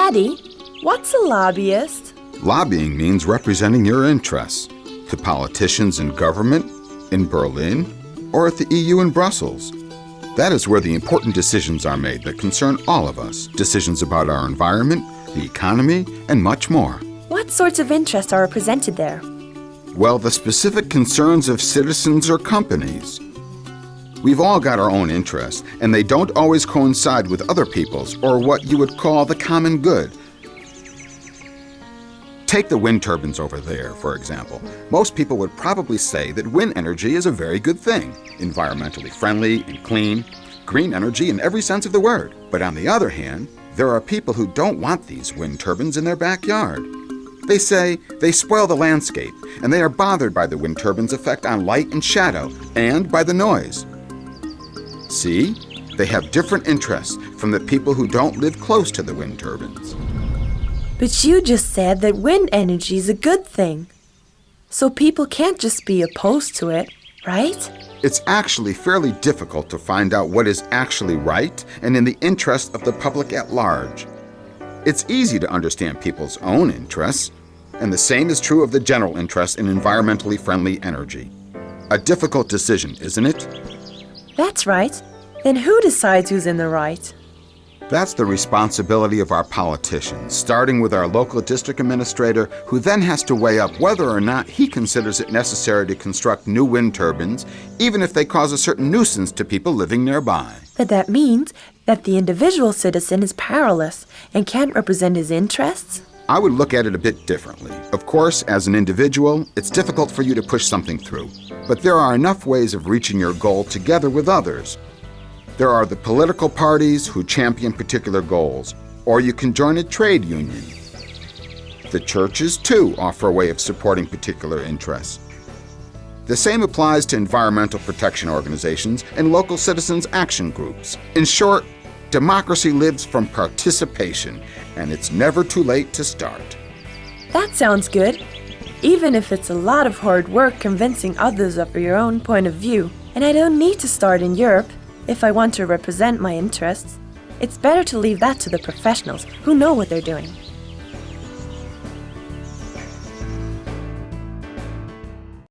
Daddy, what's a lobbyist? Lobbying means representing your interests to politicians in government, in Berlin, or at the EU in Brussels. That is where the important decisions are made that concern all of us. Decisions about our environment, the economy, and much more. What sorts of interests are represented there? Well, the specific concerns of citizens or companies. We've all got our own interests, and they don't always coincide with other people's or what you would call the common good. Take the wind turbines over there, for example. Most people would probably say that wind energy is a very good thing, environmentally friendly and clean, green energy in every sense of the word. But on the other hand, there are people who don't want these wind turbines in their backyard. They say they spoil the landscape, and they are bothered by the wind turbines' effect on light and shadow, and by the noise. See? They have different interests from the people who don't live close to the wind turbines. But you just said that wind energy is a good thing. So people can't just be opposed to it, right? It's actually fairly difficult to find out what is actually right and in the interest of the public at large. It's easy to understand people's own interests, and the same is true of the general interest in environmentally friendly energy. A difficult decision, isn't it? That's right. Then who decides who's in the right? That's the responsibility of our politicians, starting with our local district administrator, who then has to weigh up whether or not he considers it necessary to construct new wind turbines, even if they cause a certain nuisance to people living nearby. But that means that the individual citizen is powerless and can't represent his interests? I would look at it a bit differently. Of course, as an individual, it's difficult for you to push something through. But there are enough ways of reaching your goal together with others. There are the political parties who champion particular goals, or you can join a trade union. The churches, too, offer a way of supporting particular interests. The same applies to environmental protection organizations and local citizens' action groups. In short, democracy lives from participation, and it's never too late to start. That sounds good. Even if it's a lot of hard work convincing others of your own point of view, and I don't need to start in Europe if I want to represent my interests. It's better to leave that to the professionals who know what they're doing.